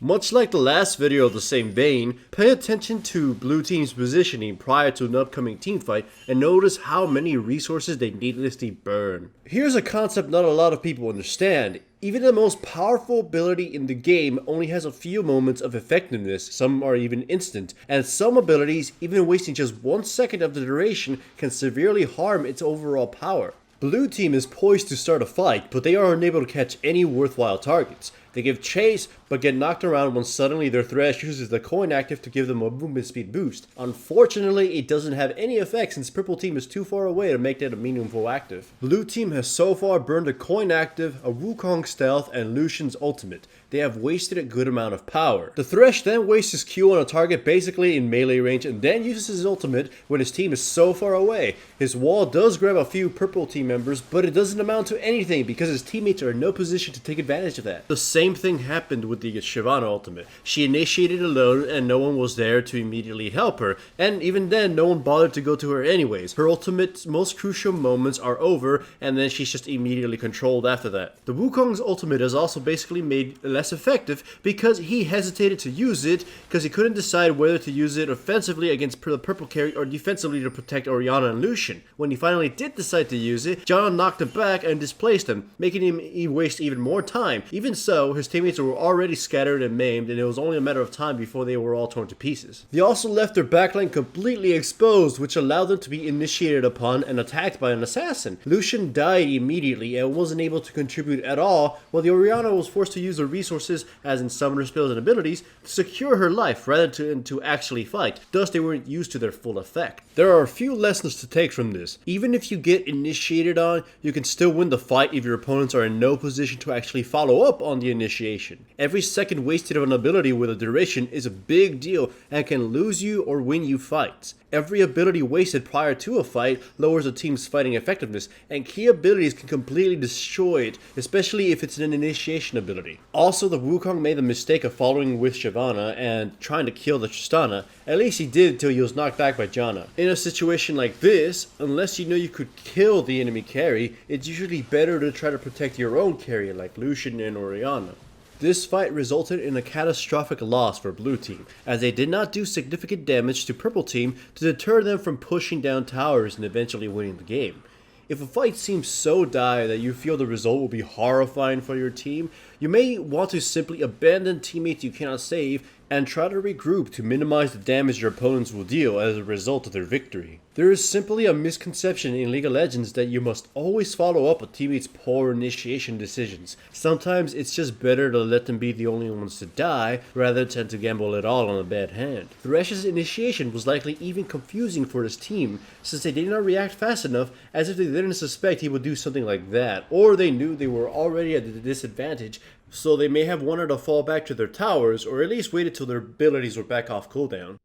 Much like the last video of the same vein, pay attention to blue team's positioning prior to an upcoming teamfight and notice how many resources they needlessly burn. Here's a concept not a lot of people understand. Even the most powerful ability in the game only has a few moments of effectiveness, some are even instant, and some abilities, even wasting just 1 second of the duration, can severely harm its overall power. Blue team is poised to start a fight, but they are unable to catch any worthwhile targets. They give chase, but get knocked around when suddenly their Thresh uses the coin active to give them a movement speed boost. Unfortunately, it doesn't have any effect since purple team is too far away to make that a meaningful active. Blue team has so far burned a coin active, a Wukong stealth, and Lucian's ultimate. They have wasted a good amount of power. The Thresh then wastes his Q on a target basically in melee range and then uses his ultimate when his team is so far away. His wall does grab a few purple team members, but it doesn't amount to anything because his teammates are in no position to take advantage of that. The same thing happened with the Shyvana ultimate. She initiated alone and no one was there to immediately help her, and even then no one bothered to go to her anyways. Her ultimate's most crucial moments are over and then she's just immediately controlled after that. The Wukong's ultimate is also basically made less effective because he hesitated to use it because he couldn't decide whether to use it offensively against the purple carry or defensively to protect Orianna and Lucian. When he finally did decide to use it, John knocked him back and displaced him, making him waste even more time. Even so, his teammates were already scattered and maimed, and it was only a matter of time before they were all torn to pieces. They also left their backline completely exposed, which allowed them to be initiated upon and attacked by an assassin. Lucian died immediately and wasn't able to contribute at all, while the Orianna was forced to use her resources, as in summoner spells and abilities, to secure her life rather than to actually fight. Thus, they weren't used to their full effect. There are a few lessons to take from this. Even if you get initiated on, you can still win the fight if your opponents are in no position to actually follow up on the initiation. Every second wasted of an ability with a duration is a big deal and can lose you or win you fights. Every ability wasted prior to a fight lowers a team's fighting effectiveness, and key abilities can completely destroy it, especially if it's an initiation ability. Also, the Wukong made the mistake of following with Shyvana and trying to kill the Tristana. At least he did till he was knocked back by Janna. In a situation like this, unless you know you could kill the enemy carry, it's usually better to try to protect your own carry like Lucian and Orianna. This fight resulted in a catastrophic loss for blue team, as they did not do significant damage to purple team to deter them from pushing down towers and eventually winning the game. If a fight seems so dire that you feel the result will be horrifying for your team, you may want to simply abandon teammates you cannot save and try to regroup to minimize the damage your opponents will deal as a result of their victory. There is simply a misconception in League of Legends that you must always follow up a teammate's poor initiation decisions. Sometimes it's just better to let them be the only ones to die rather than to gamble it all on a bad hand. Thresh's initiation was likely even confusing for his team since they did not react fast enough, as if they didn't suspect he would do something like that, or they knew they were already at a disadvantage, so they may have wanted to fall back to their towers or at least waited till their abilities were back off cooldown.